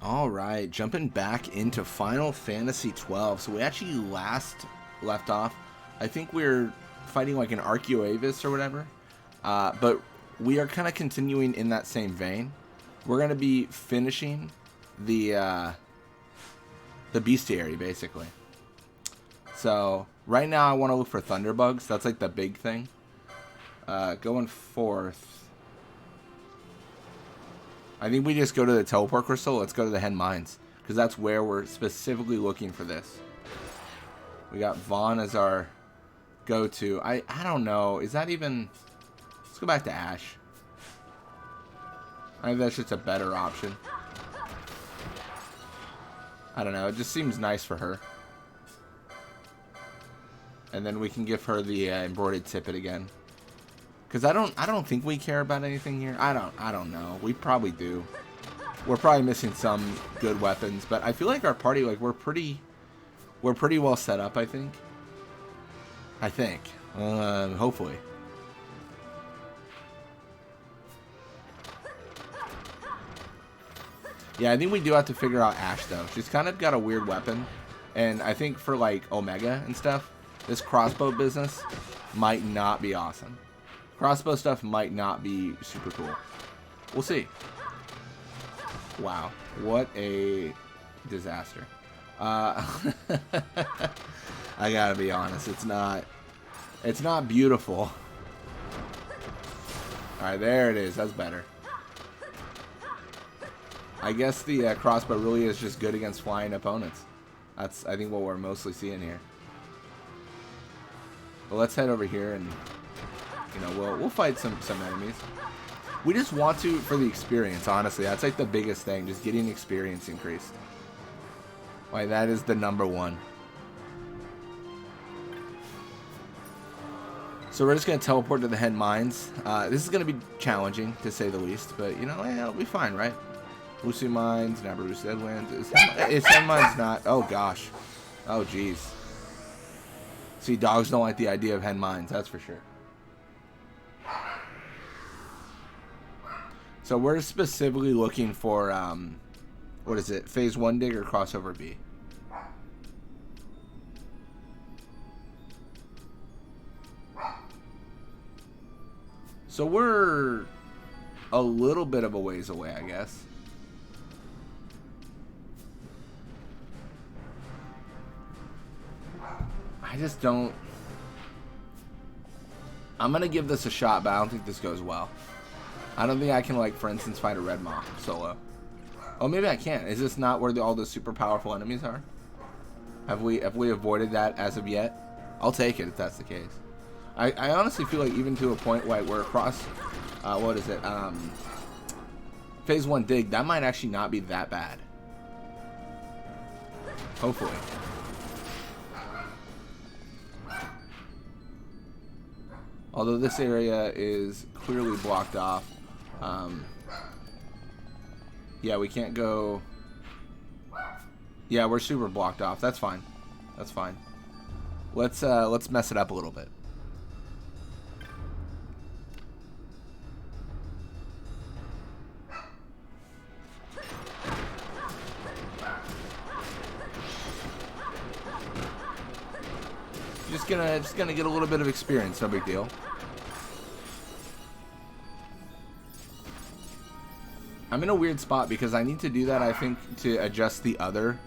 All right, jumping back into Final Fantasy 12. So we actually last left off, I think we're fighting like an Archaeoavis or whatever. But we are kind of continuing in that same vein. We're going to be finishing the Bestiary, basically. So right now I want to look for Thunderbugs. That's like the big thing. Going forth, I think we just go to the teleport crystal. Let's go to the Hen Mines, because that's where we're specifically looking for this. We got Vaughn as our go-to. I don't know. Is that even... Let's go back to Ash. I think that's just a better option. I don't know. It just seems nice for her. And then we can give her the embroidered tippet again. Because I don't think we care about anything here. I don't know. We probably do. We're probably missing some good weapons, but I feel like our party, like, we're pretty well set up, I think. Hopefully. Yeah, I think we do have to figure out Ash, though. She's kind of got a weird weapon. And I think for, like, Omega and stuff, this crossbow business might not be awesome. Crossbow stuff might not be super cool. We'll see. Wow. What a disaster. I gotta be honest. It's not beautiful. Alright, there it is. That's better. I guess the crossbow really is just good against flying opponents. That's, I think, what we're mostly seeing here. But let's head over here and, you know, we'll fight some enemies. We just want to for the experience, honestly. That's like the biggest thing, just getting experience increased. Like, that is the #1. So we're just gonna teleport to the Hen Mines. This is gonna be challenging to say the least, but you know, it'll be fine, right? Lucy Mines, Nabarus Deadlands. Is Hen Mines not? Oh gosh. Oh jeez. See, dogs don't like the idea of Hen Mines, that's for sure. So we're specifically looking for, what is it? Phase 1 dig or crossover B? So we're a little bit of a ways away, I guess. I just don't... I'm going to give this a shot, but I don't think this goes well. I don't think I can, like, for instance, fight a red moth solo. Oh, maybe I can. Is this not where all the super powerful enemies are? Have we avoided that as of yet? I'll take it if that's the case. I honestly feel like even to a point like we're across, what is it? Phase 1 dig, that might actually not be that bad. Hopefully. Although this area is clearly blocked off. Yeah, we can't go. Yeah, we're super blocked off. That's fine. That's fine. Let's mess it up a little bit. Just gonna get a little bit of experience, no big deal. I'm in a weird spot because I need to do that, I think, to adjust the other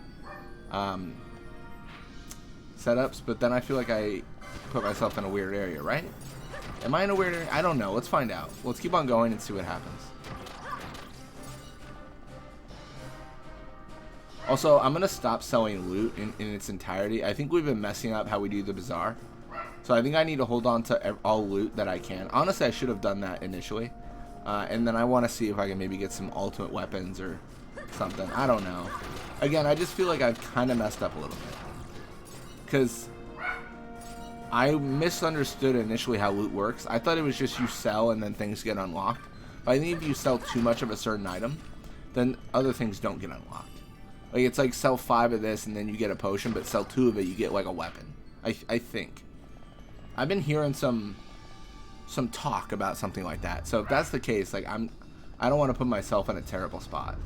setups, but then I feel like I put myself in a weird area, right? Am I in a weird area? I don't know. Let's find out. Let's keep on going and see what happens. Also, I'm going to stop selling loot in its entirety. I think we've been messing up how we do the bazaar. So I think I need to hold on to all loot that I can. Honestly, I should have done that initially. And then I want to see if I can maybe get some ultimate weapons or something. I don't know. Again, I just feel like I've kind of messed up a little bit. Because I misunderstood initially how loot works. I thought it was just you sell and then things get unlocked. But I think if you sell too much of a certain item, then other things don't get unlocked. Like, it's like sell 5 of this and then you get a potion, but sell 2 of it, you get like a weapon. I think. I've been hearing some talk about something like that. So if that's the case, like, I don't want to put myself in a terrible spot.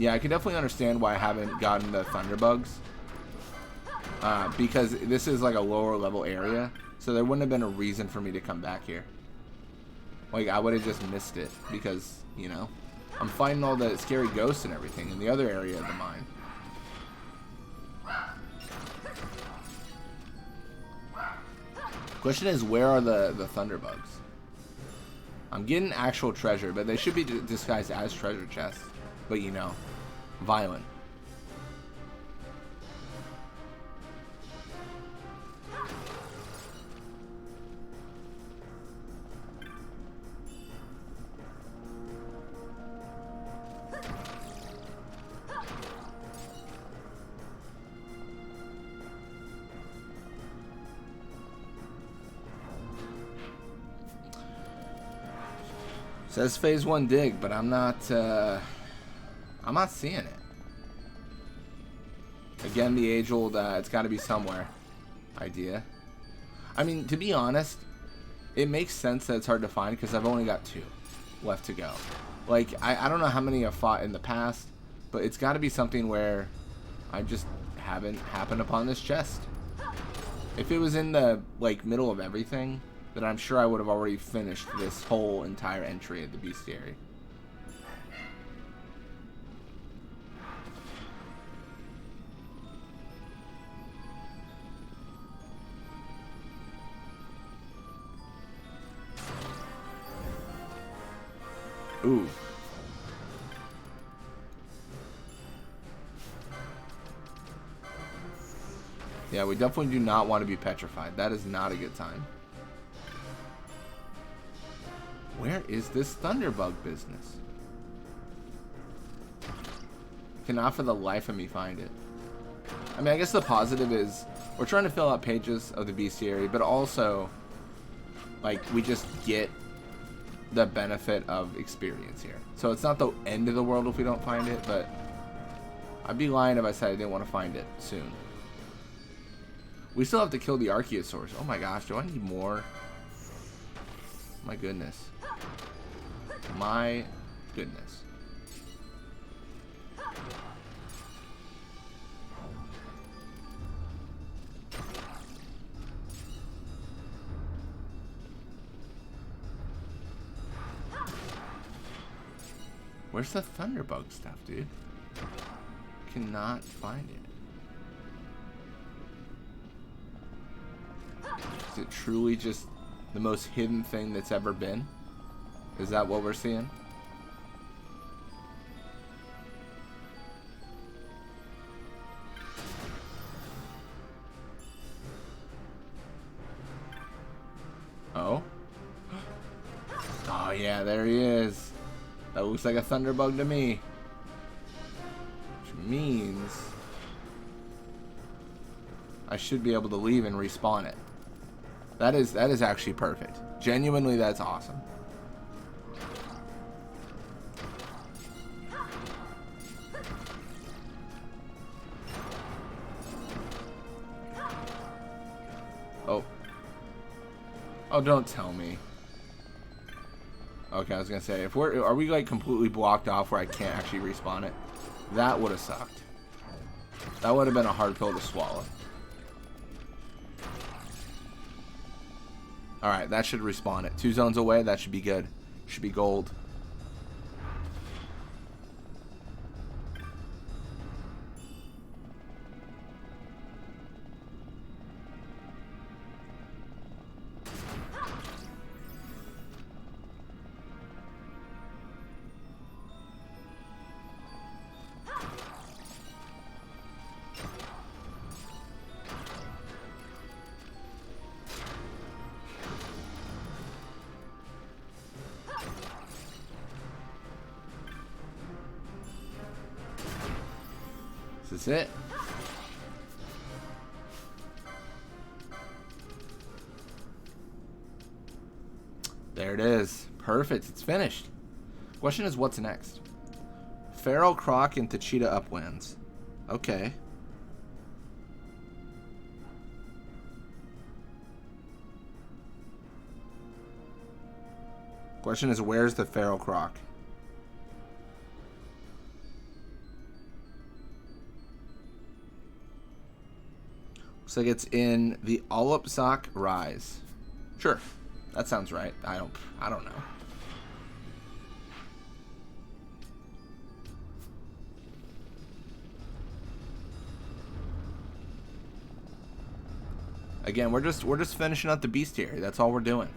Yeah, I can definitely understand why I haven't gotten the Thunderbugs. Because this is like a lower level area. So there wouldn't have been a reason for me to come back here. Like, I would have just missed it. Because, you know, I'm fighting all the scary ghosts and everything in the other area of the mine. Question is, where are the Thunderbugs? I'm getting actual treasure, but they should be disguised as treasure chests. But, you know, violent. Says phase 1 dig, but I'm not seeing it. Again, the age-old, it's got to be somewhere idea. I mean, to be honest, it makes sense that it's hard to find because I've only got 2 left to go. Like, I don't know how many I've fought in the past, but it's got to be something where I just haven't happened upon this chest. If it was in the, like, middle of everything, then I'm sure I would have already finished this whole entire entry of the Bestiary. Ooh. Yeah, we definitely do not want to be petrified. That is not a good time. Where is this Thunderbug business? Cannot for the life of me find it. I mean, I guess the positive is we're trying to fill out pages of the Bestiary, but also, like, we just get the benefit of experience here. So it's not the end of the world if we don't find it, but I'd be lying if I said I didn't want to find it soon. We still have to kill the Archaeosaurs. Oh my gosh, do I need more? My goodness. My goodness. Where's the Thunderbug stuff, dude? Cannot find it. Is it truly just the most hidden thing that's ever been? Is that what we're seeing? Oh? Oh yeah, there he is. That looks like a Thunderbug to me. Which means I should be able to leave and respawn it. That is actually perfect. Genuinely, that's awesome. Oh. Oh, don't tell me. Okay, I was gonna say, are we like completely blocked off where I can't actually respawn it? That would have sucked. That would have been a hard pill to swallow. Alright, that should respawn it. 2 zones away, that should be good. Should be gold. This is it. There it is. Perfect. It's finished. Question is, what's next? Feral Croc into Cheetah Uplands. Okay. Question is, where's the Feral Croc? Looks like it's in the Olopzok Rise. Sure, that sounds right. I don't know. Again, we're just finishing up the Bestiary. That's all we're doing.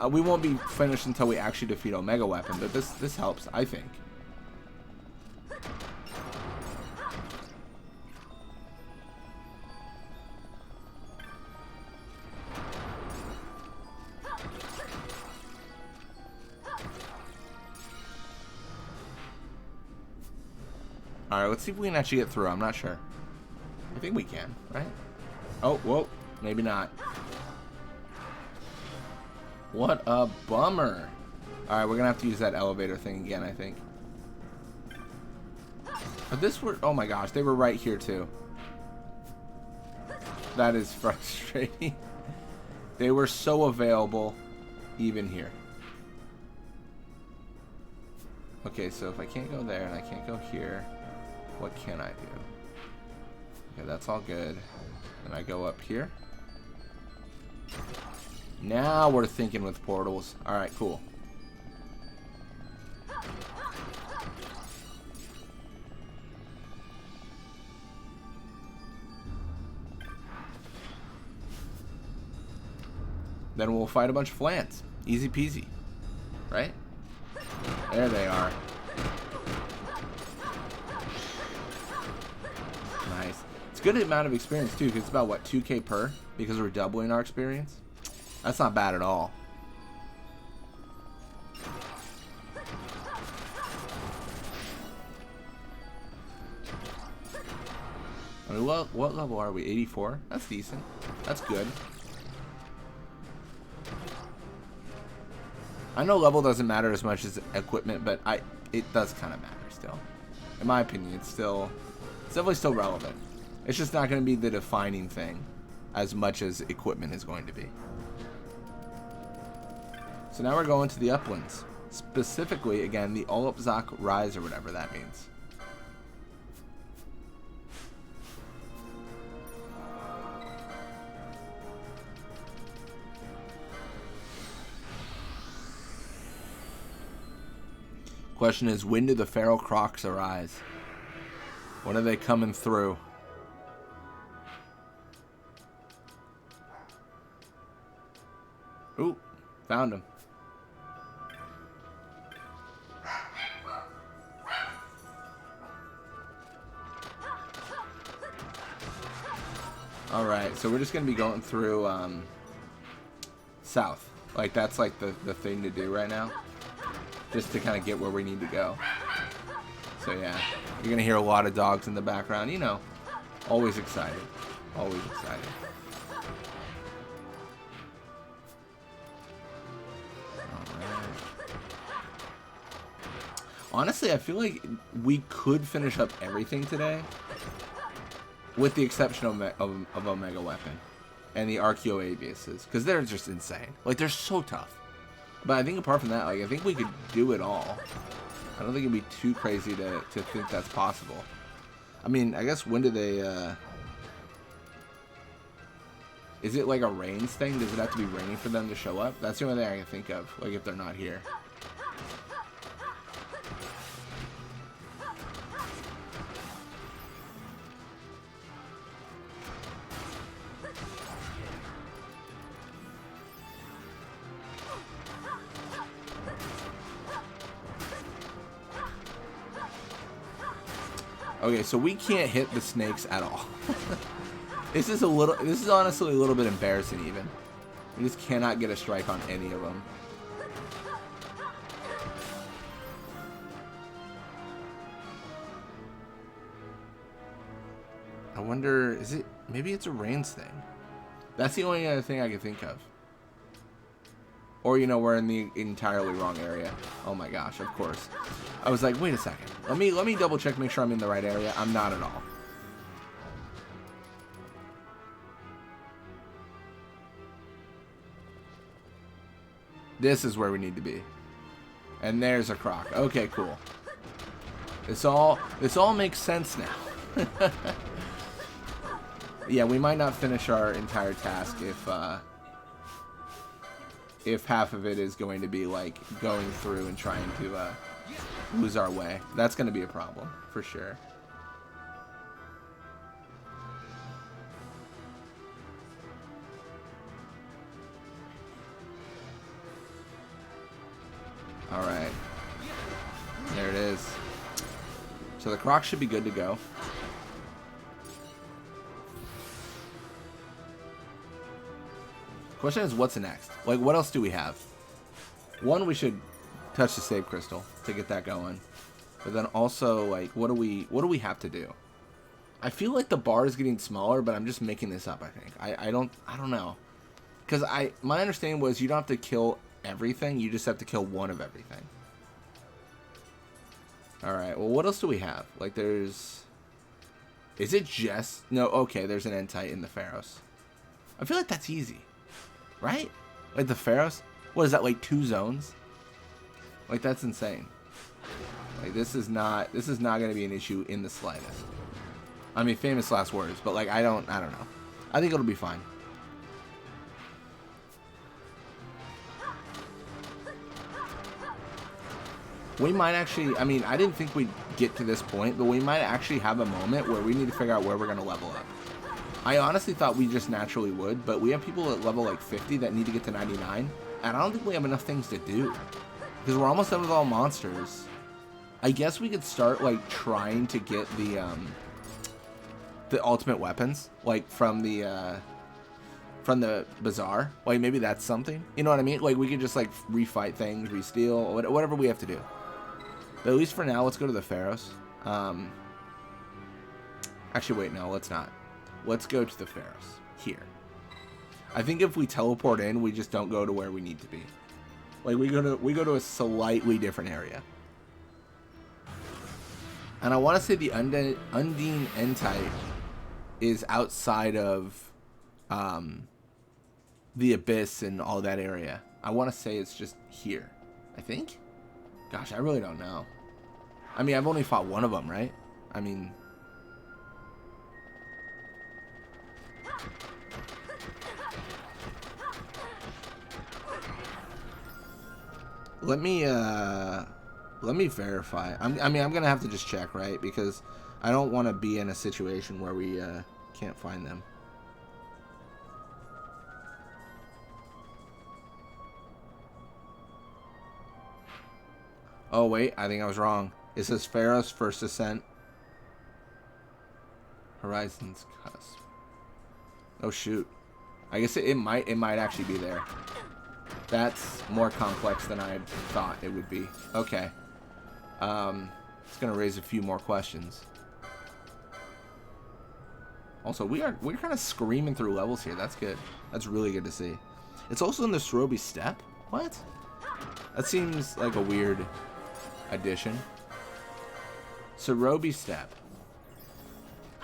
We won't be finished until we actually defeat Omega Weapon, but this helps, I think. Alright, let's see if we can actually get through. I'm not sure. I think we can, right? Oh, whoa. Maybe not. What a bummer. Alright, we're going to have to use that elevator thing again, I think. But this were... Oh my gosh, they were right here too. That is frustrating. They were so available even here. Okay, so if I can't go there and I can't go here, what can I do? Okay, that's all good. And I go up here. Now we're thinking with portals. Alright, cool. Then we'll fight a bunch of flans. Easy peasy. Right? There they are. Nice. It's a good amount of experience too, because it's about what, 2k per? Because we're doubling our experience? That's not bad at all. I mean, what level are we? 84? That's decent. That's good. I know level doesn't matter as much as equipment, but it does kind of matter still. In my opinion, it's definitely still relevant. It's just not going to be the defining thing as much as equipment is going to be. So now we're going to the uplands. Specifically, again, the Olopzok Rise or whatever that means. Question is, when do the feral Crocs arise? When are they coming through? Ooh, found him. Alright, so we're just going to be going through south. Like, that's like the thing to do right now. Just to kind of get where we need to go. So yeah, you're going to hear a lot of dogs in the background. You know, always excited. Always excited. Alright. Honestly, I feel like we could finish up everything today. With the exception of Omega Weapon. And the Archaeoaviuses. Because they're just insane. Like, they're so tough. But I think apart from that, like, I think we could do it all. I don't think it'd be too crazy to think that's possible. I mean, I guess when do they, is it like a rains thing? Does it have to be raining for them to show up? That's the only thing I can think of, like, if they're not here. Okay, so we can't hit the snakes at all. This is honestly a little bit embarrassing even. We just cannot get a strike on any of them. I wonder, maybe it's a rains thing. That's the only other thing I can think of. Or, you know, we're in the entirely wrong area. Oh my gosh, of course. I was like, wait a second. Let me double check, make sure I'm in the right area. I'm not at all. This is where we need to be. And there's a Croc. Okay, cool. This all makes sense now. Yeah, we might not finish our entire task if half of it is going to be like going through and trying to lose our way. That's going to be a problem for sure. All right, there it is. So the Crocs should be good to go. Question is, what's next? Like, what else do we have? One, we should touch the save crystal to get that going. But then also, like, what do we have to do? I feel like the bar is getting smaller, but I'm just making this up, I think. I don't know. Because my understanding was you don't have to kill everything, you just have to kill one of everything. Alright, well, what else do we have? Like, there's... Is it just... No, okay, there's an Entite in the Pharaohs. I feel like that's easy. Right? Like the Pharaohs? What is that, like 2 zones? Like, that's insane. Like, this is not going to be an issue in the slightest. I mean, famous last words, but like, I don't know. I think it'll be fine. We might actually, I mean, I didn't think we'd get to this point, but we might actually have a moment where we need to figure out where we're going to level up. I honestly thought we just naturally would, but we have people at level like 50 that need to get to 99, and I don't think we have enough things to do. Because we're almost done with all monsters. I guess we could start like trying to get the ultimate weapons, like from the bazaar. Like, maybe that's something. You know what I mean? Like, we could just like refight things, re-steal, whatever we have to do. But at least for now, let's go to the Pharaohs. Actually, wait, no, let's not. Let's go to the Pharaohs here. I think if we teleport in, we just don't go to where we need to be. Like, we go to a slightly different area. And I want to say the Undin Entite is outside of the Abyss and all that area. I want to say it's just here. I think? Gosh, I really don't know. I mean, I've only fought one of them, right? I mean... Let me verify. I mean, I'm gonna have to just check, right? Because I don't want to be in a situation where we can't find them. Oh wait, I think I was wrong. It says Pharaoh's First Ascent. Horizon's Cusp. Oh shoot. I guess it might actually be there. That's more complex than I thought it would be. Okay. It's gonna raise a few more questions. Also, we're kind of screaming through levels here. That's good. That's really good to see. It's also in the Sorobi Steppe? What? That seems like a weird addition. Sorobi Steppe.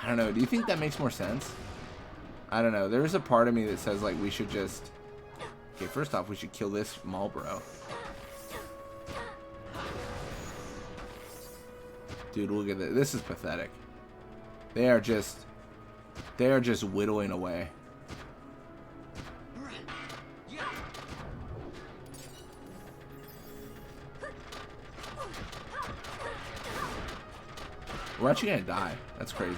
I don't know. Do you think that makes more sense? I don't know. There is a part of me that says, like, we should just... Okay, first off, we should kill this Marlboro. Dude, look at this. This is pathetic. They are just whittling away. We're actually gonna die. That's crazy.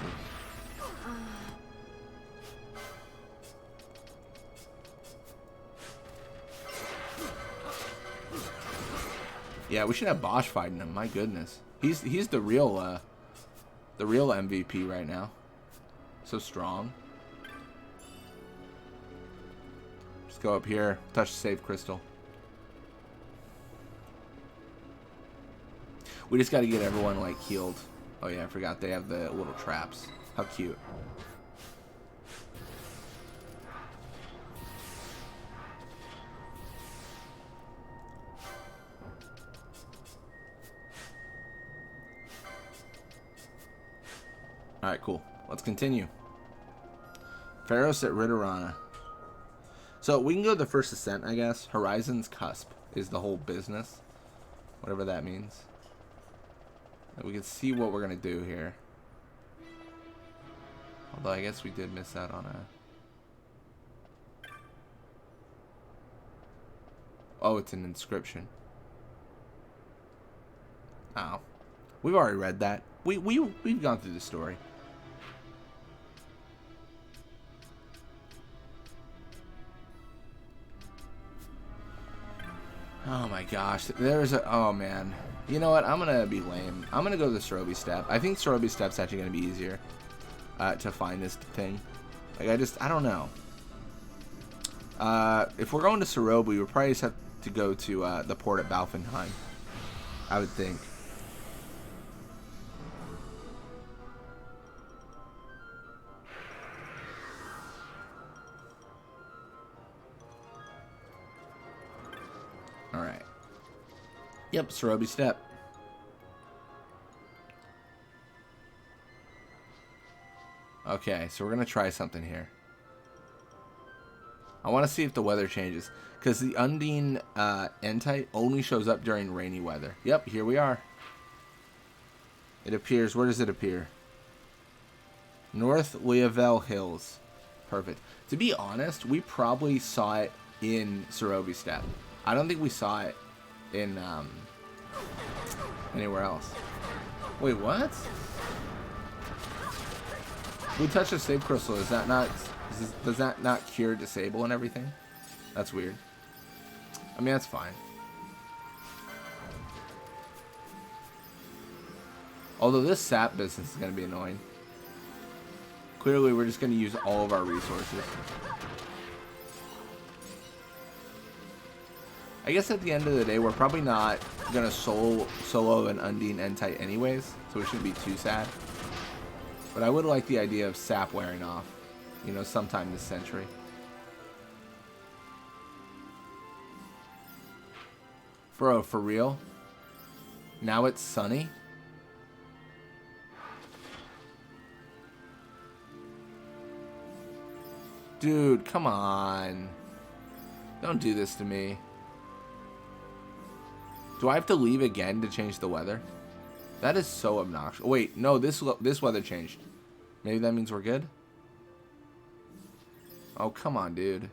Yeah, we should have Bosch fighting him. My goodness, he's the real MVP right now. So strong. Just go up here, touch the save crystal. We just got to get everyone like healed. Oh yeah, I forgot they have the little traps. How cute. Alright, cool. Let's continue. Pharaohs at Ridorana. So we can go to the First Ascent, I guess. Horizon's Cusp is the whole business. Whatever that means. And we can see what we're going to do here. Although I guess we did miss out on a... Oh, it's an inscription. Oh. We've already read that. We've gone through the story. Oh my gosh. There's a... Oh man. You know what? I'm going to be lame. I'm going to go to the Cerobi Step. I think Cerobi Step's actually going to be easier to find this thing. Like, I don't know. If we're going to Cerobi, we would probably just have to go to the port at Balfenheim. I would think. Alright. Yep, Cerobi Step. Okay, so we're going to try something here. I want to see if the weather changes. Because the Undin Entite only shows up during rainy weather. Yep, here we are. It appears... Where does it appear? North Leavel Hills. Perfect. To be honest, we probably saw it in Cerobi Step. I don't think we saw it in anywhere else. Wait, what? We touched a save crystal. Is that not... Does that not cure disable and everything? That's weird. I mean, that's fine. Although this sap business is going to be annoying. Clearly, we're just going to use all of our resources. I guess at the end of the day, we're probably not going to solo an Undine Entite anyways, so we shouldn't be too sad. But I would like the idea of sap wearing off, you know, sometime this century. Bro, for real? Now it's sunny? Dude, come on. Don't do this to me. Do I have to leave again to change the weather? That is so obnoxious. Wait, no, this weather changed. Maybe that means we're good? Oh, come on, dude.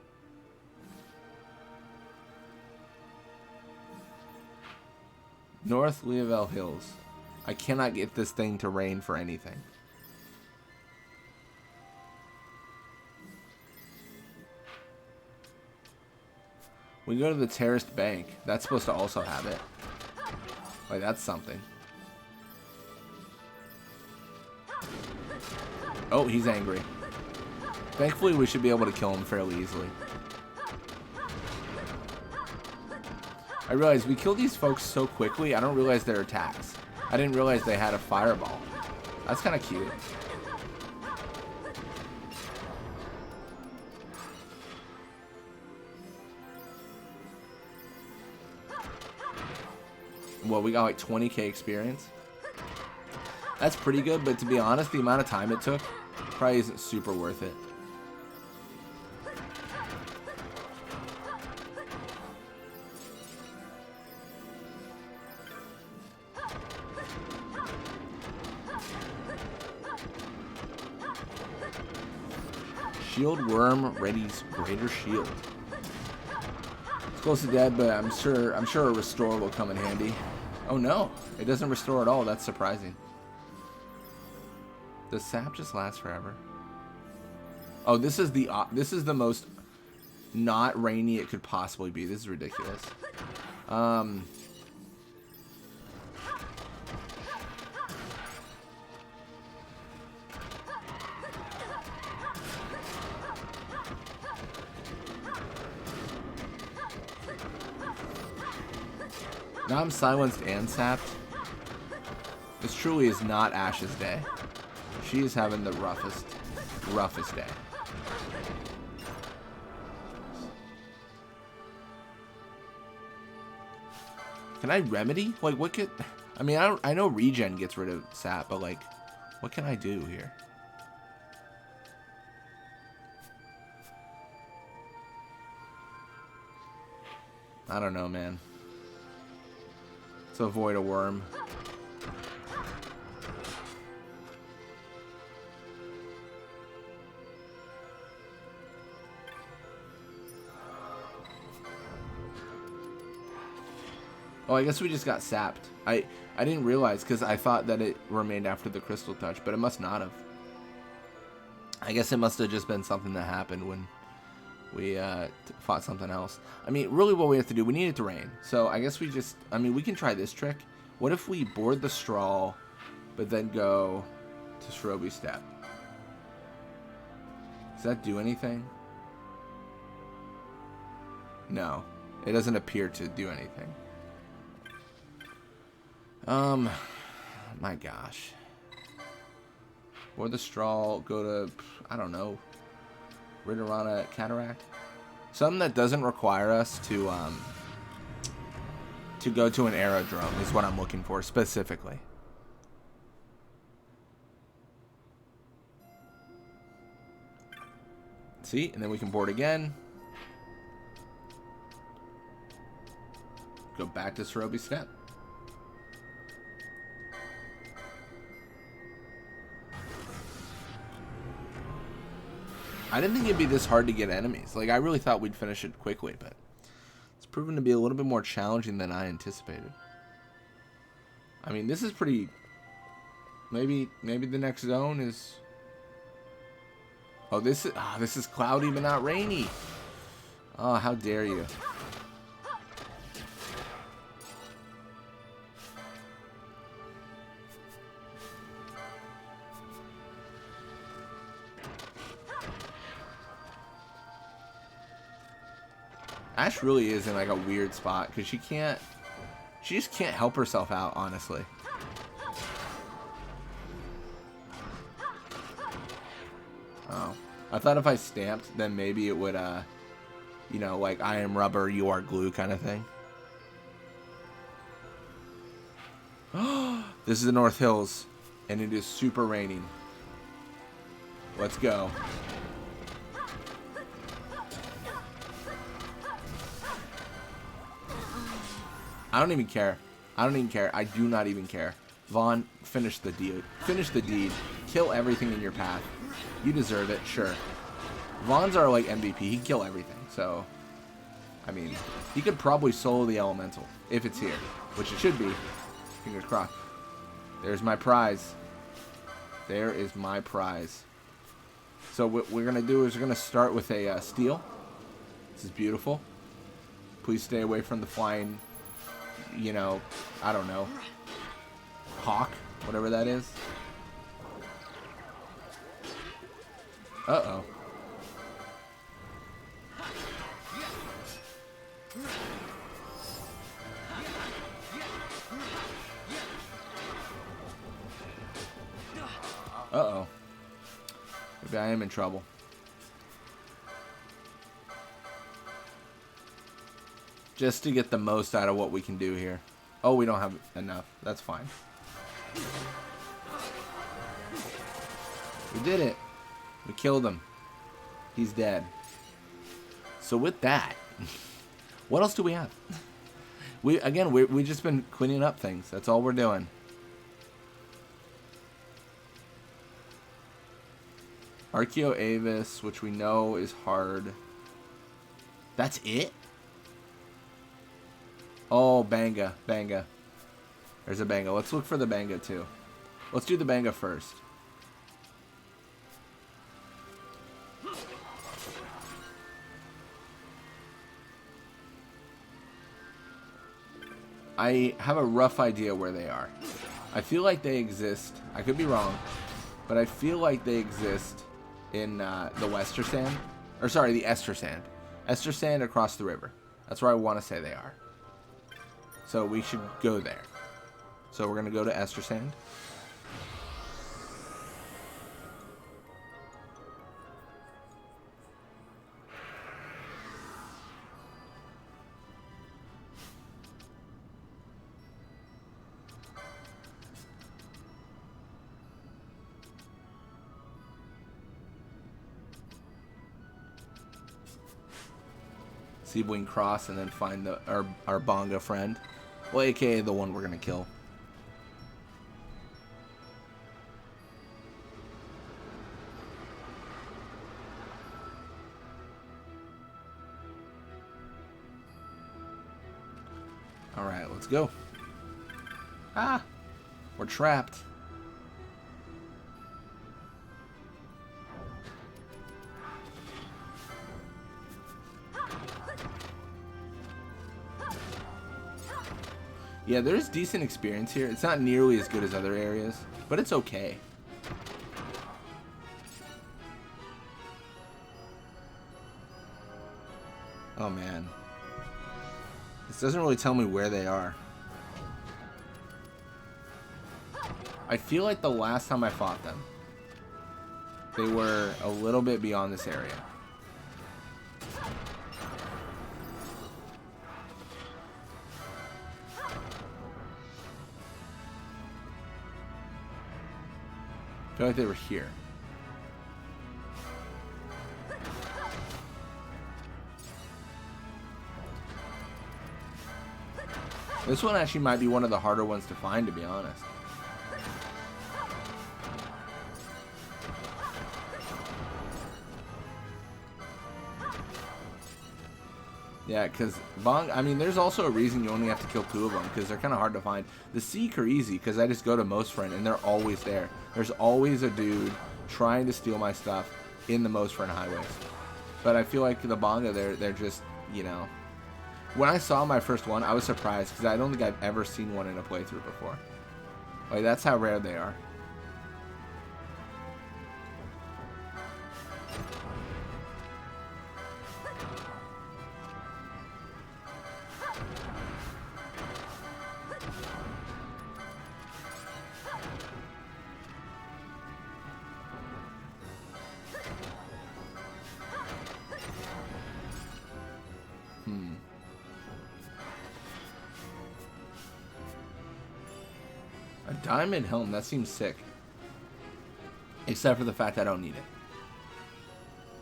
North Leavel Hills. I cannot get this thing to rain for anything. We go to the Terraced Bank. That's supposed to also have it. Wait, that's something. Oh, he's angry. Thankfully, we should be able to kill him fairly easily. I realize we kill these folks so quickly, I don't realize their attacks. I didn't realize they had a fireball. That's kind of cute. Well, we got like 20k experience. That's pretty good, but to be honest, the amount of time it took probably isn't super worth it. Shield Worm readies Greater Shield. It's close to dead, but I'm sure a restore will come in handy. Oh no, it doesn't restore at all. That's surprising. Does sap just last forever? Oh, this is the most not rainy it could possibly be. This is ridiculous. Now I'm silenced and sapped. This truly is not Ash's day. She is having the roughest day. Can I remedy? Like, what could... I mean, I know regen gets rid of sap, but like, what can I do here? I don't know, man. Let's avoid a worm. Oh, I guess we just got sapped. I didn't realize because I thought that it remained after the crystal touch, but it must not have. I guess it must have just been something that happened when we fought something else. I mean, really what we have to do, we need it to rain. So I guess we just, I mean, we can try this trick. What if we board the straw, but then go to Shroby Step? Does that do anything? No. It doesn't appear to do anything. My gosh. Board the straw, go to, I don't know, Ridorana Cataract? Something that doesn't require us to go to an aerodrome is what I'm looking for specifically. See, and then we can board again. Go back to Shroby Step. I didn't think it'd be this hard to get enemies. Like, I really thought we'd finish it quickly, but it's proven to be a little bit more challenging than I anticipated. I mean, this is pretty... Maybe the next zone is... Oh, this is cloudy but not rainy. Oh, how dare you. Ash really is in like a weird spot because she just can't help herself out, honestly. Oh, I thought if I stamped, then maybe it would, you know, like I am rubber, you are glue kind of thing. This is the North Hills, and it is super raining. Let's go. I don't even care. I don't even care. I do not even care. Vaughn, finish the deed. Finish the deed. Kill everything in your path. You deserve it, sure. Vaughn's our, like, MVP. He can kill everything, so... I mean, he could probably solo the Elemental, if it's here. Which it should be. Fingers crossed. There's my prize. There is my prize. So what we're going to do is we're going to start with a steel. This is beautiful. Please stay away from the flying... You know, I don't know. Hawk, whatever that is. Uh-oh. Uh-oh. Maybe I am in trouble. Just to get the most out of what we can do here. Oh, we don't have enough. That's fine. We did it. We killed him. He's dead. So with that, what else do we have? We've just been cleaning up things. That's all we're doing. Archeo Avis, which we know is hard. That's it? Oh, Banga. Banga. There's a Banga. Let's look for the Banga, too. Let's do the Banga first. I have a rough idea where they are. I feel like they exist. I could be wrong. But I feel like they exist in the Wester Sand. Or, sorry, the Ester Sand. Ester Sand across the river. That's where I want to say they are. So we should go there. So we're going to go to Ester Sand. See if we can cross and then find our Banga friend. Well, aka the one we're gonna kill. Alright, let's go. Ah! We're trapped. Yeah, there's decent experience here. It's not nearly as good as other areas, but it's okay. Oh man. This doesn't really tell me where they are. I feel like the last time I fought them, they were a little bit beyond this area. I feel like they were here. This one actually might be one of the harder ones to find, to be honest. Yeah, because Banga, I mean, there's also a reason you only have to kill 2 of them, because they're kind of hard to find. The Seek are easy, because I just go to Most Friend, and they're always there. There's always a dude trying to steal my stuff in the Most Friend highways. But I feel like the Banga, they're just, you know... When I saw my first one, I was surprised, because I don't think I've ever seen one in a playthrough before. Like, that's how rare they are. A diamond helm, that seems sick. Except for the fact I don't need it.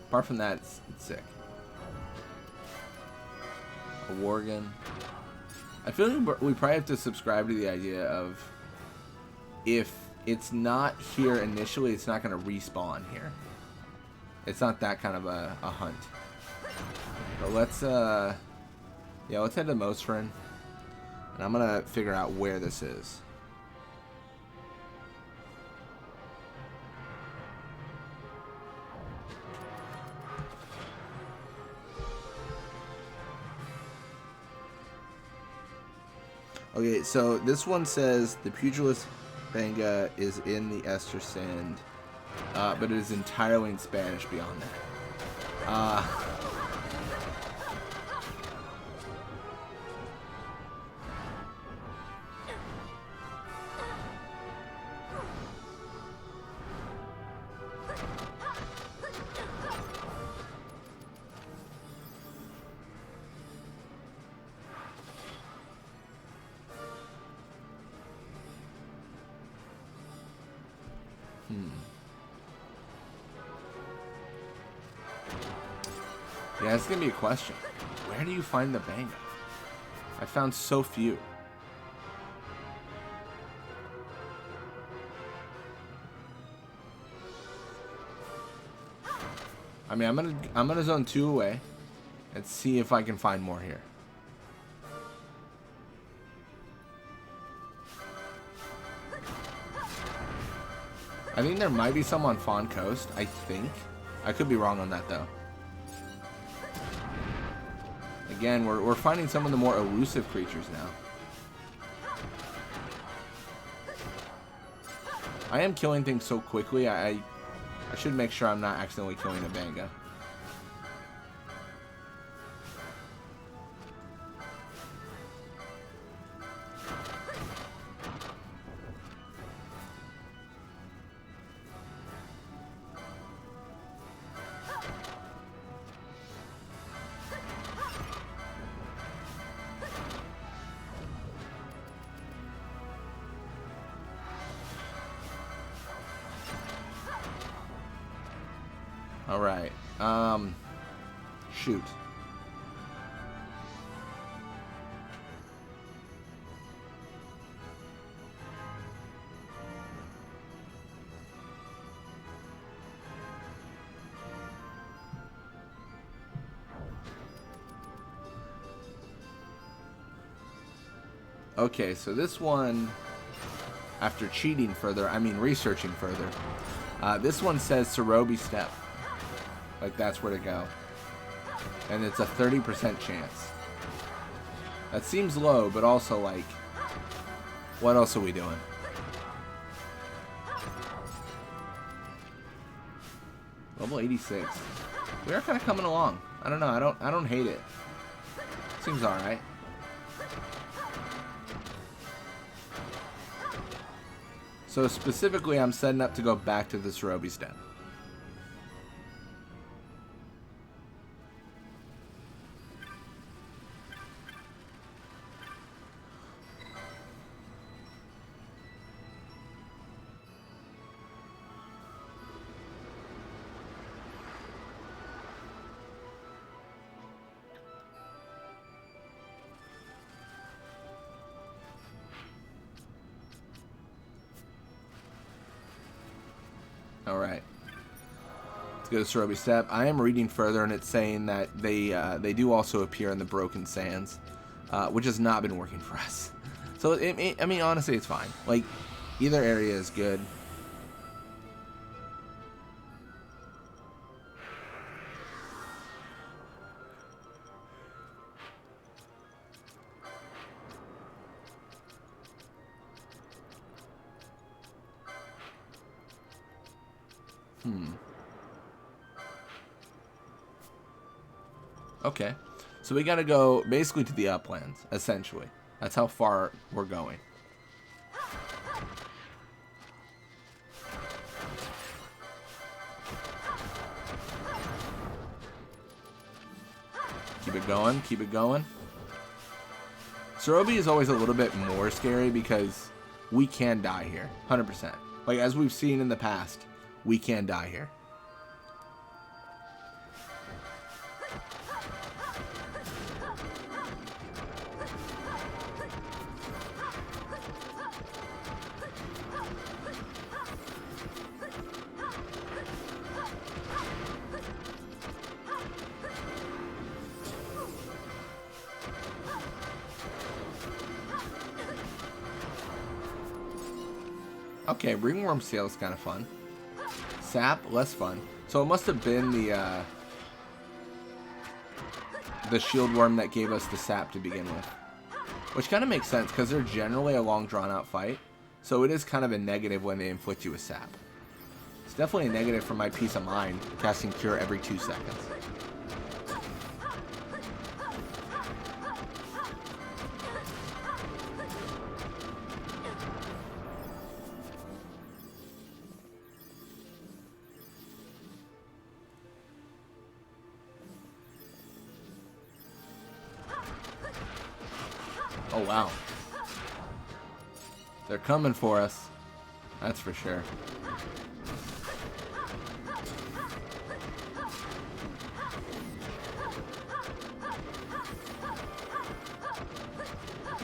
Apart from that, it's sick. A Worgen. I feel like we probably have to subscribe to the idea of if it's not here initially, it's not going to respawn here. It's not that kind of a hunt. But let's, yeah, let's head to Most Friend. And I'm going to figure out where this is. Okay, so this one says the Pugilist Banga is in the Ester Sand, but it is entirely in Spanish beyond that. Yeah, that's gonna be a question. Where do you find the Banga? I found so few. I mean, I'm gonna zone 2 away and see if I can find more here. I think there might be some on Fawn Coast, I think. I could be wrong on that, though. Again, we're finding some of the more elusive creatures now. I am killing things so quickly, I should make sure I'm not accidentally killing a Banga. Alright, shoot. Okay, so this one, after cheating further, I mean researching further, this one says Cerobi Step. Like, that's where to go. And it's a 30% chance. That seems low, but also, like, what else are we doing? Level 86. We are kind of coming along. I don't know. I don't hate it. Seems all right. So specifically, I'm setting up to go back to the Cerobi Step. Alright. Let's go to Cerobi Step. I am reading further, and it's saying that they do also appear in the Broken Sands, which has not been working for us. So, I mean, honestly, it's fine. Like, either area is good. Okay, so we gotta go basically to the uplands, essentially. That's how far we're going. Keep it going, keep it going. Cerobi is always a little bit more scary because we can die here, 100%. Like, as we've seen in the past, we can die here. Okay, ringworm sail is kind of fun. Sap, less fun. So it must have been the shield worm that gave us the sap to begin with. Which kind of makes sense, because they're generally a long drawn-out fight. So it is kind of a negative when they inflict you with sap. It's definitely a negative for my peace of mind, casting Cure every 2 seconds. Oh, wow. They're coming for us. That's for sure.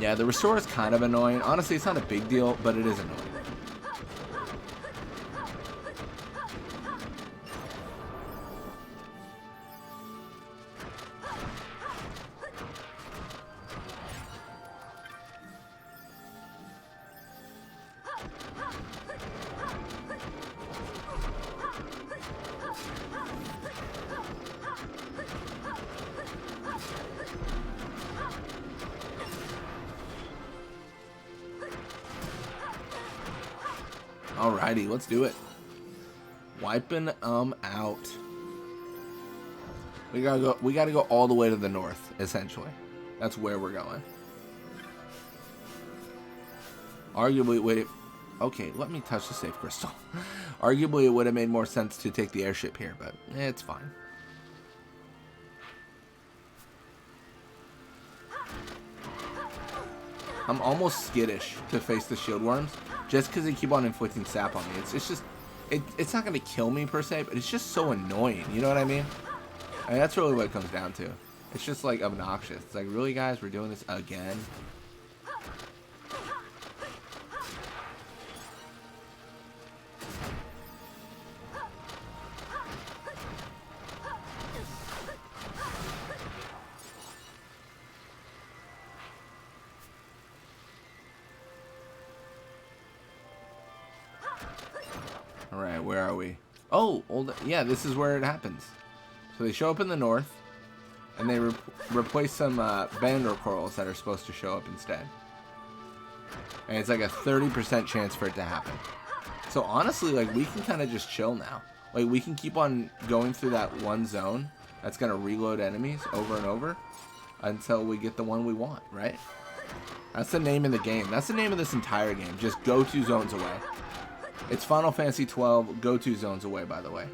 Yeah, the restore is kind of annoying. Honestly, it's not a big deal, but it is annoying. Alrighty, let's do it. Wiping out. We gotta go all the way to the north, essentially. That's where we're going. Arguably, wait. Okay, let me touch the safe crystal. Arguably, it would have made more sense to take the airship here, but it's fine. I'm almost skittish to face the shield worms, just because they keep on inflicting sap on me. It's just, it's not going to kill me per se, but it's just so annoying. You know what I mean? I mean, that's really what it comes down to. It's just like obnoxious. It's like, really, guys, we're doing this again? All right, where are we? Oh, yeah, this is where it happens. So they show up in the north, and they replace some Banga corals that are supposed to show up instead. And it's like a 30% chance for it to happen. So honestly, like, we can kind of just chill now. Like, we can keep on going through that one zone that's going to reload enemies over and over until we get the one we want, right? That's the name of the game. That's the name of this entire game. Just go 2 zones away. It's Final Fantasy 12, go 2 zones away, by the way.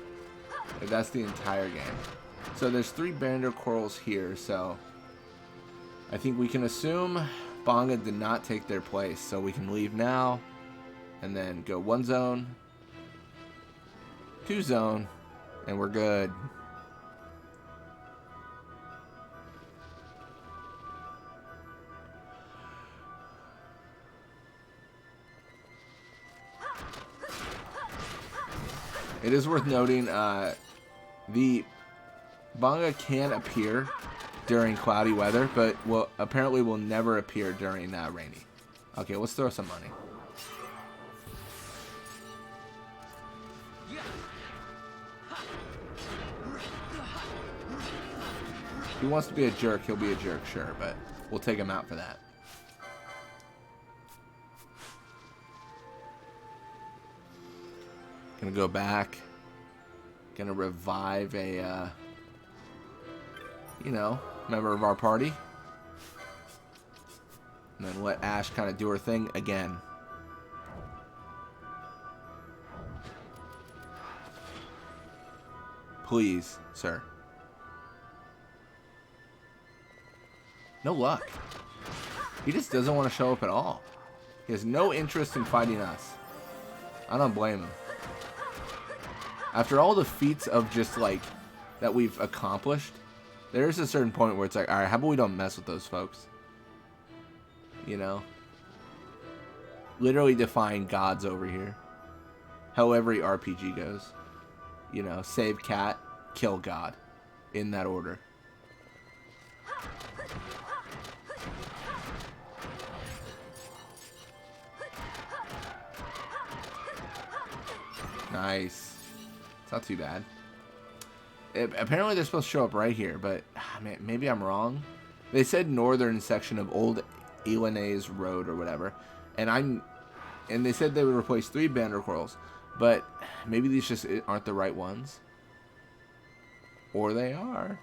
That's the entire game. So there's 3 Banga corals here, so I think we can assume Banga did not take their place. So we can leave now and then go 1 zone, 2 zone, and we're good. It is worth noting, the Banga can appear during cloudy weather, but apparently will never appear during rainy. Okay, let's throw some money. If he wants to be a jerk, he'll be a jerk, sure, but we'll take him out for that. Gonna go back. Gonna revive a, you know, member of our party. And then let Ash kind of do her thing again. Please, sir. No luck. He just doesn't want to show up at all. He has no interest in fighting us. I don't blame him. After all the feats of just like that we've accomplished, there's a certain point where it's like, all right, how about we don't mess with those folks? You know? Literally defying gods over here. How every RPG goes. You know, save cat, kill god. In that order. Nice. It's not too bad. Apparently they're supposed to show up right here, but man, maybe I'm wrong. They said northern section of Old Elanese Road or whatever, and they said they would replace 3 Banga corals, but maybe these just aren't the right ones, or they are.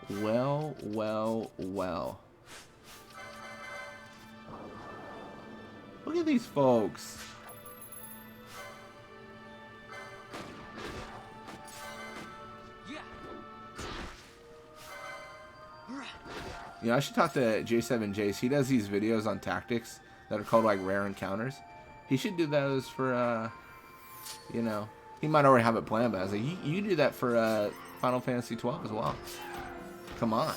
Well, well, well. Look at these folks. You know, I should talk to J7 Jace. He does these videos on tactics that are called like rare encounters. He should do those for, you know, he might already have it planned, but I was like, you do that for Final Fantasy 12 as well. Come on,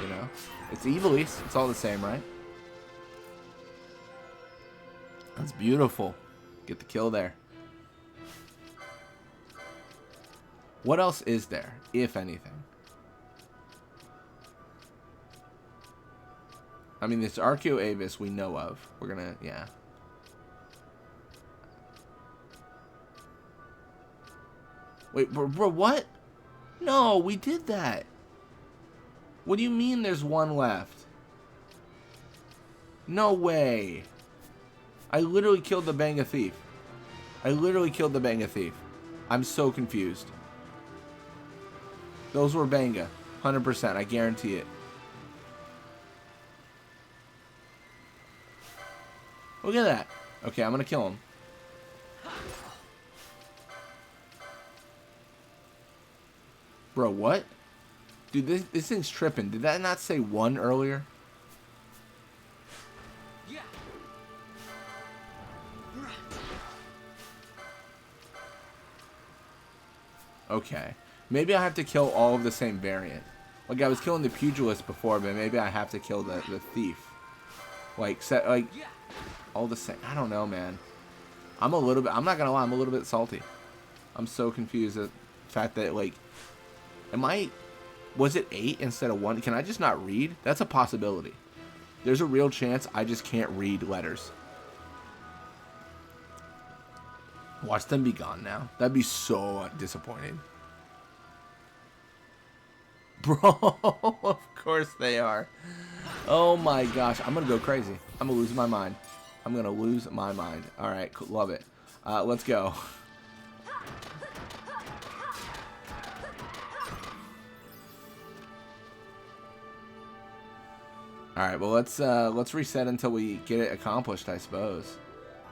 you know, it's Evilise. It's all the same, right? That's beautiful. Get the kill there. What else is there, if anything? I mean, this Archeo Avis we know of. We're gonna, yeah. Wait, bro, what? No, we did that. What do you mean there's one left? No way. I literally killed the Banga thief. I literally killed the Banga thief. I'm so confused. Those were Banga. 100%. I guarantee it. Look at that. Okay, I'm gonna kill him. Bro, what? Dude, this thing's tripping. Did that not say 1 earlier? Yeah. Okay. Maybe I have to kill all of the same variant. Like, I was killing the pugilist before, but maybe I have to kill the thief. Like, all the same. I don't know, man. I'm not gonna lie, I'm a little bit salty. I'm so confused at the fact that, like, was it 8 instead of 1? Can I just not read? That's a possibility. There's a real chance I just can't read letters. Watch them be gone now. That'd be so disappointing. Bro, of course they are. Oh my gosh, I'm gonna go crazy. I'm gonna lose my mind. I'm gonna lose my mind. All right, love it. Let's go. All right, well let's reset until we get it accomplished, I suppose.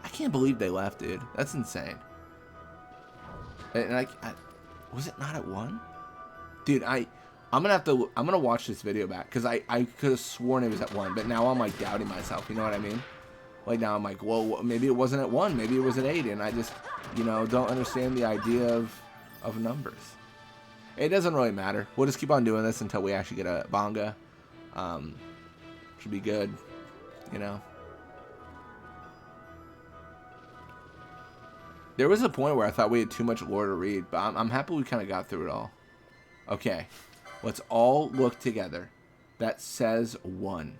I can't believe they left, dude. That's insane. And I was it not at 1? Dude, I'm gonna watch this video back because I could have sworn it was at 1, but now I'm like doubting myself. You know what I mean? Like now I'm like, well, maybe it wasn't at 1, maybe it was at 8, and I just, you know, don't understand the idea of numbers. It doesn't really matter. We'll just keep on doing this until we actually get a Banga. Should be good, you know. There was a point where I thought we had too much lore to read, but I'm happy we kind of got through it all. Okay, let's all look together. That says 1.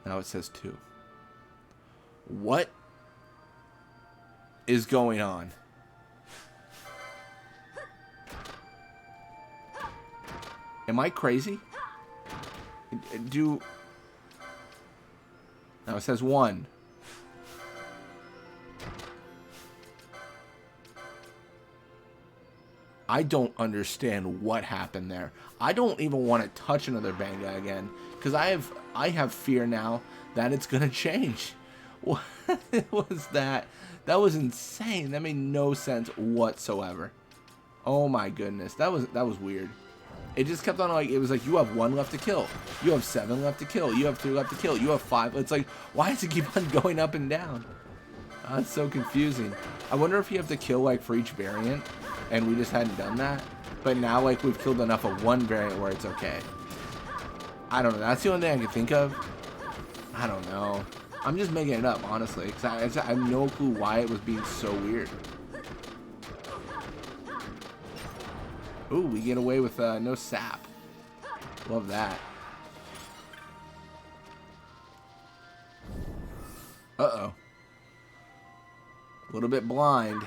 Now it says 2. What is going on? Am I crazy? Now it says 1. I don't understand what happened there. I don't even want to touch another Banga again because I have fear now that it's gonna change. What was that? That was insane. That made no sense whatsoever. Oh my goodness, that was weird. It just kept on like, it was like, you have 1 left to kill. You have 7 left to kill. You have 3 left to kill. You have 5. It's like, why does it keep on going up and down? That's so confusing. I wonder if you have to kill like for each variant, and we just hadn't done that. But now like we've killed enough of one variant where it's okay. I don't know. That's the only thing I can think of. I don't know. I'm just making it up, honestly, because I have no clue why it was being so weird. Ooh, we get away with no sap. Love that. Uh-oh. A little bit blind.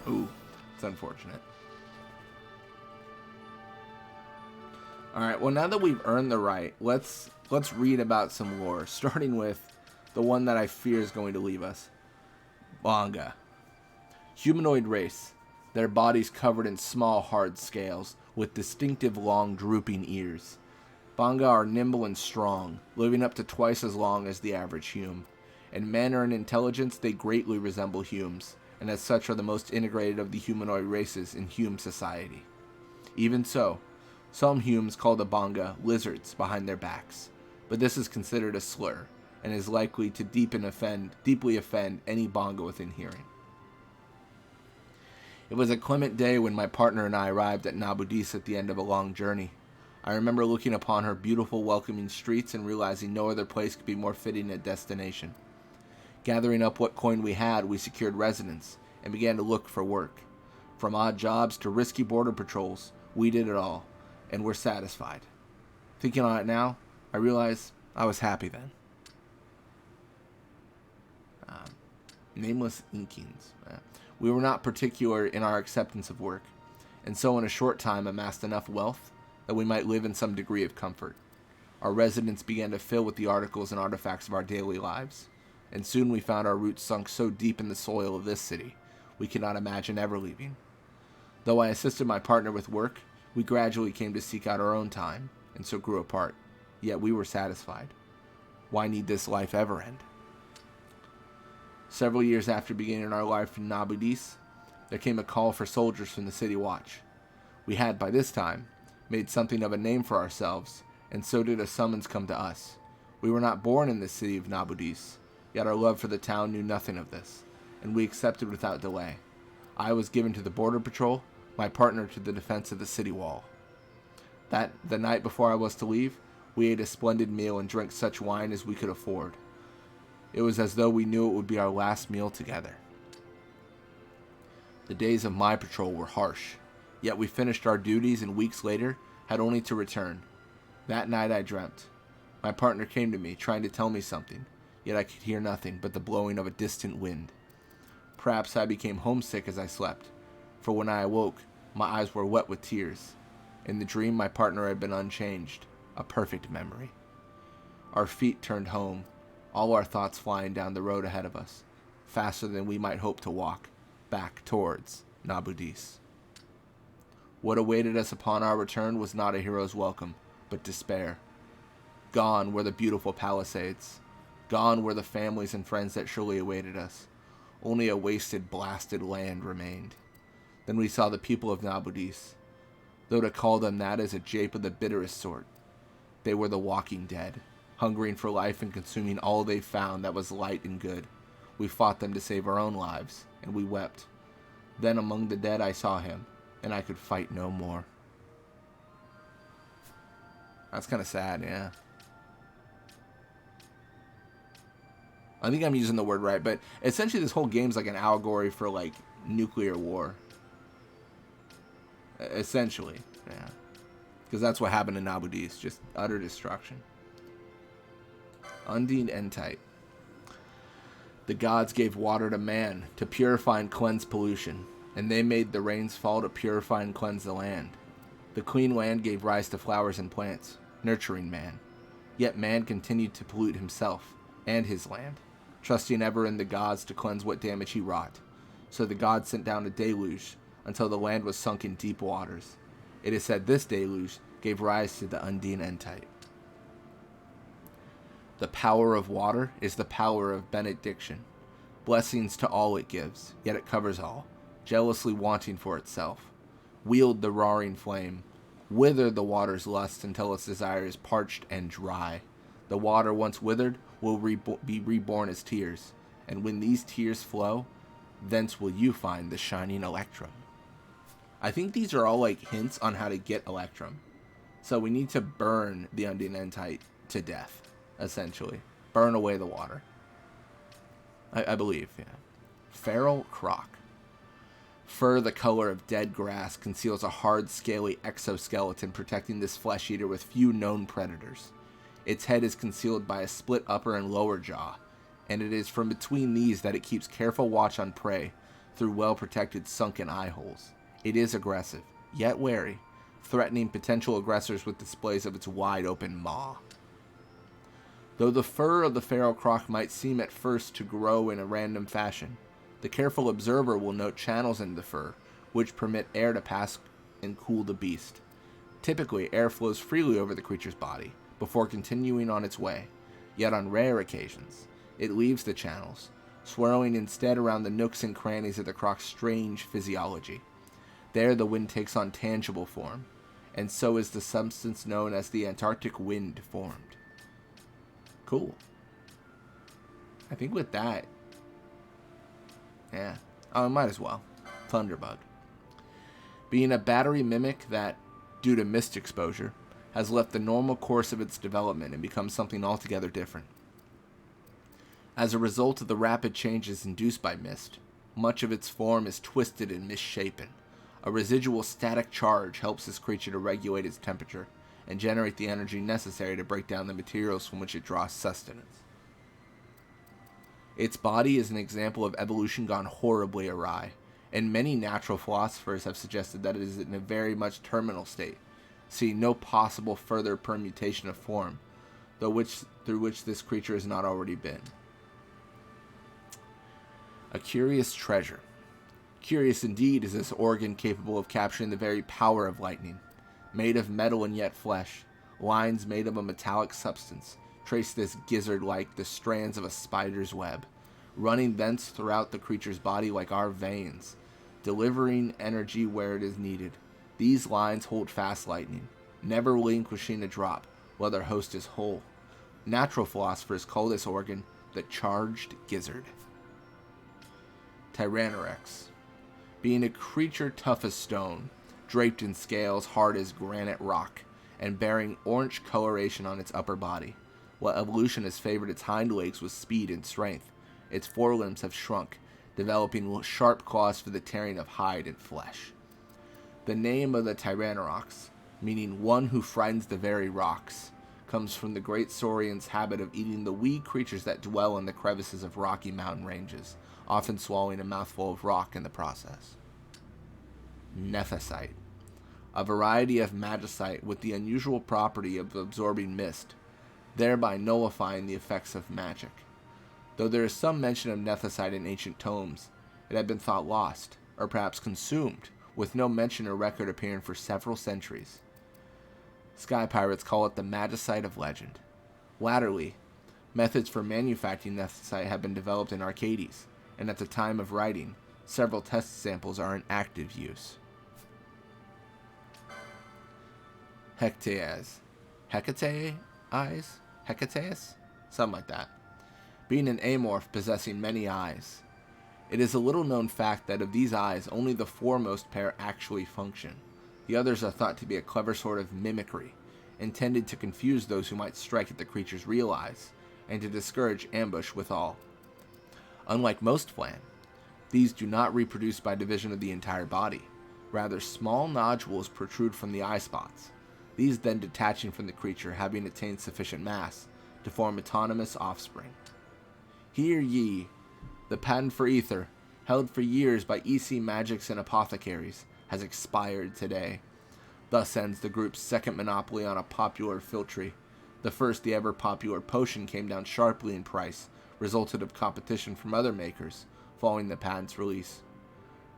Ooh, it's unfortunate. Alright, well now that we've earned the right, let's read about some lore, starting with the one that I fear is going to leave us. Banga. Humanoid race. Their bodies covered in small, hard scales, with distinctive long, drooping ears. Banga are nimble and strong, living up to twice as long as the average Hume. In manner and intelligence, they greatly resemble Humes, and as such are the most integrated of the humanoid races in Hume society. Even so, some Humes call the Banga lizards behind their backs, but this is considered a slur, and is likely to deeply offend any Banga within hearing. It was a clement day when my partner and I arrived at Nabudis at the end of a long journey. I remember looking upon her beautiful, welcoming streets and realizing no other place could be more fitting a destination. Gathering up what coin we had, we secured residence and began to look for work. From odd jobs to risky border patrols, we did it all, and were satisfied. Thinking on it now, I realize I was happy then. Nameless Inkings. We were not particular in our acceptance of work, and so in a short time amassed enough wealth that we might live in some degree of comfort. Our residence began to fill with the articles and artifacts of our daily lives, and soon we found our roots sunk so deep in the soil of this city, we could not imagine ever leaving. Though I assisted my partner with work, we gradually came to seek out our own time, and so grew apart, yet we were satisfied. Why need this life ever end? Several years after beginning our life in Nabudis, there came a call for soldiers from the city watch. We had, by this time, made something of a name for ourselves, and so did a summons come to us. We were not born in the city of Nabudis, yet our love for the town knew nothing of this, and we accepted without delay. I was given to the border patrol, my partner to the defense of the city wall. The night before I was to leave, We ate a splendid meal and drank such wine as we could afford. It was as though we knew it would be our last meal together. The days of my patrol were harsh, yet we finished our duties and weeks later had only to return. That night I dreamt. My partner came to me, trying to tell me something, yet I could hear nothing but the blowing of a distant wind. Perhaps I became homesick as I slept, for when I awoke, my eyes were wet with tears. In the dream, my partner had been unchanged, a perfect memory. Our feet turned home, all our thoughts flying down the road ahead of us, faster than we might hope to walk, back towards Nabudis. What awaited us upon our return was not a hero's welcome, but despair. Gone were the beautiful palisades. Gone were the families and friends that surely awaited us. Only a wasted, blasted land remained. Then we saw the people of Nabudis. Though to call them that is a jape of the bitterest sort. They were the walking dead, hungering for life and consuming all they found that was light and good. We fought them to save our own lives, and we wept. Then among the dead I saw him, and I could fight no more. That's kind of sad, yeah. I think I'm using the word right, but essentially this whole game's like an allegory for, like, nuclear war. Essentially, yeah. Because that's what happened in Nabudis, just utter destruction. Undin Entite. The gods gave water to man to purify and cleanse pollution, and they made the rains fall to purify and cleanse the land. The clean land gave rise to flowers and plants, nurturing man. Yet man continued to pollute himself and his land, trusting ever in the gods to cleanse what damage he wrought. So the gods sent down a deluge until the land was sunk in deep waters. It is said this deluge gave rise to the Undin Entite. The power of water is the power of benediction. Blessings to all it gives, yet it covers all, jealously wanting for itself. Wield the roaring flame. Wither the water's lust until its desire is parched and dry. The water once withered will be reborn as tears, and when these tears flow, thence will you find the shining electrum. I think these are all like hints on how to get electrum. So we need to burn the Undin Entite to death, essentially. Burn away the water. I believe, yeah. Feral Croc. Fur the color of dead grass conceals a hard, scaly exoskeleton protecting this flesh eater with few known predators. Its head is concealed by a split upper and lower jaw, and it is from between these that it keeps careful watch on prey through well-protected sunken eye holes. It is aggressive, yet wary, threatening potential aggressors with displays of its wide-open maw. Though the fur of the feral croc might seem at first to grow in a random fashion, the careful observer will note channels in the fur, which permit air to pass and cool the beast. Typically, air flows freely over the creature's body, before continuing on its way, yet on rare occasions, it leaves the channels, swirling instead around the nooks and crannies of the croc's strange physiology. There the wind takes on tangible form, and so is the substance known as the Antarctic wind formed. Cool. I think with that, yeah, might as well. Thunderbug. Being a battery mimic that, due to mist exposure, has left the normal course of its development and become something altogether different. As a result of the rapid changes induced by mist, much of its form is twisted and misshapen. A residual static charge helps this creature to regulate its temperature and generate the energy necessary to break down the materials from which it draws sustenance. Its body is an example of evolution gone horribly awry, and many natural philosophers have suggested that it is in a very much terminal state, seeing no possible further permutation of form, through which this creature has not already been. A curious treasure. Curious indeed is this organ capable of capturing the very power of lightning. Made of metal and yet flesh, lines made of a metallic substance trace this gizzard like the strands of a spider's web, running thence throughout the creature's body like our veins, delivering energy where it is needed. These lines hold fast lightning, never relinquishing a drop while their host is whole. Natural philosophers call this organ the charged gizzard. Tyrannorex. Being a creature tough as stone, draped in scales hard as granite rock, and bearing orange coloration on its upper body. What evolution has favored its hind legs with speed and strength. Its forelimbs have shrunk, developing sharp claws for the tearing of hide and flesh. The name of the Tyrannosaurus, meaning one who frightens the very rocks, comes from the great saurian's habit of eating the wee creatures that dwell in the crevices of rocky mountain ranges, often swallowing a mouthful of rock in the process. Nethicite, a variety of magicite with the unusual property of absorbing mist, thereby nullifying the effects of magic. Though there is some mention of nethicite in ancient tomes, it had been thought lost, or perhaps consumed, with no mention or record appearing for several centuries. Sky pirates call it the magicite of legend. Latterly, methods for manufacturing nethicite have been developed in Arcades, and at the time of writing, several test samples are in active use. Hecateas. Hecateas? Something like that. Being an amorph possessing many eyes. It is a little known fact that of these eyes, only the foremost pair actually function. The others are thought to be a clever sort of mimicry, intended to confuse those who might strike at the creature's real eyes, and to discourage ambush withal. Unlike most flan, these do not reproduce by division of the entire body. Rather, small nodules protrude from the eye spots, these then detaching from the creature, having attained sufficient mass to form autonomous offspring. Hear ye, the patent for ether, held for years by XII magics and apothecaries, has expired today. Thus ends the group's second monopoly on a popular philtre. The first, the ever popular potion, came down sharply in price, resulted of competition from other makers, following the patent's release.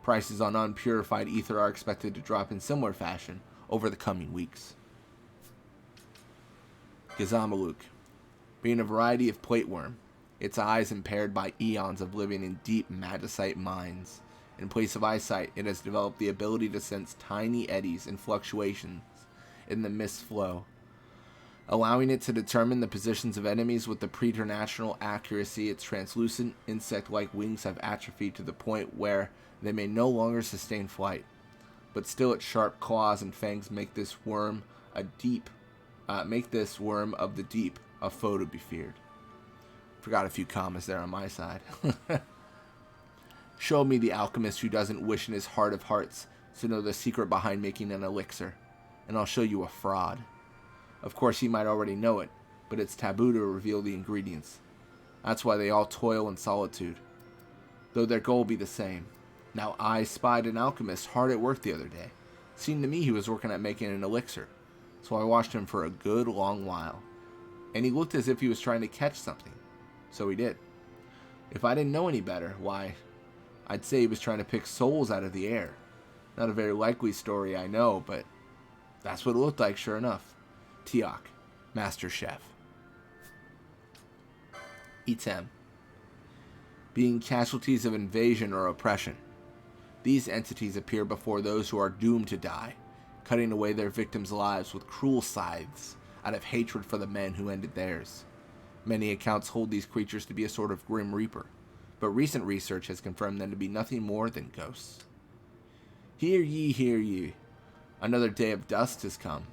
Prices on unpurified ether are expected to drop in similar fashion over the coming weeks. Gizamaluk, being a variety of plate worm, its eyes impaired by eons of living in deep magicite mines. In place of eyesight, it has developed the ability to sense tiny eddies and fluctuations in the mist flow, allowing it to determine the positions of enemies with the preternatural accuracy. Its translucent insect-like wings have atrophied to the point where they may no longer sustain flight, but still its sharp claws and fangs make this worm of the deep a foe to be feared. Forgot a few commas there on my side. Show me the alchemist who doesn't wish in his heart of hearts to know the secret behind making an elixir, and I'll show you a fraud. Of course, he might already know it, but it's taboo to reveal the ingredients. That's why they all toil in solitude, though their goal be the same. Now I spied an alchemist hard at work the other day. Seemed to me he was working at making an elixir, so I watched him for a good long while, and he looked as if he was trying to catch something. So he did. If I didn't know any better, why, I'd say he was trying to pick souls out of the air. Not a very likely story, I know, but that's what it looked like, sure enough. Tiok, Master Chef. Item, being casualties of invasion or oppression. These entities appear before those who are doomed to die, cutting away their victims' lives with cruel scythes out of hatred for the men who ended theirs. Many accounts hold these creatures to be a sort of grim reaper, but recent research has confirmed them to be nothing more than ghosts. Hear ye, hear ye. Another day of dust has come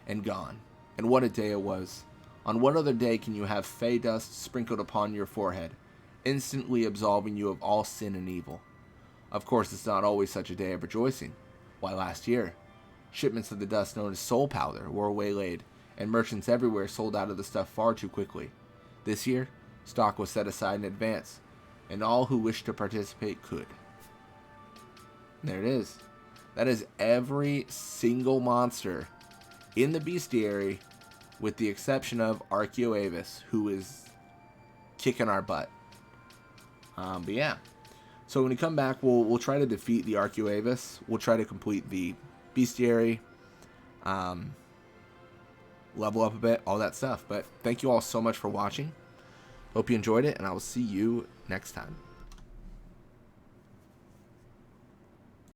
and gone, and what a day it was. On what other day can you have fey dust sprinkled upon your forehead, instantly absolving you of all sin and evil? Of course, it's not always such a day of rejoicing. Why, last year, shipments of the dust known as soul powder were waylaid, and merchants everywhere sold out of the stuff far too quickly. This year, stock was set aside in advance, and all who wished to participate could. There it is. That is every single monster in the Bestiary, with the exception of Archaeoavis, who is kicking our butt. But yeah. So when we come back, we'll try to defeat the Archaeoavis. We'll try to complete the Bestiary. Level up a bit, all that stuff. But thank you all so much for watching. Hope you enjoyed it, and I will see you next time.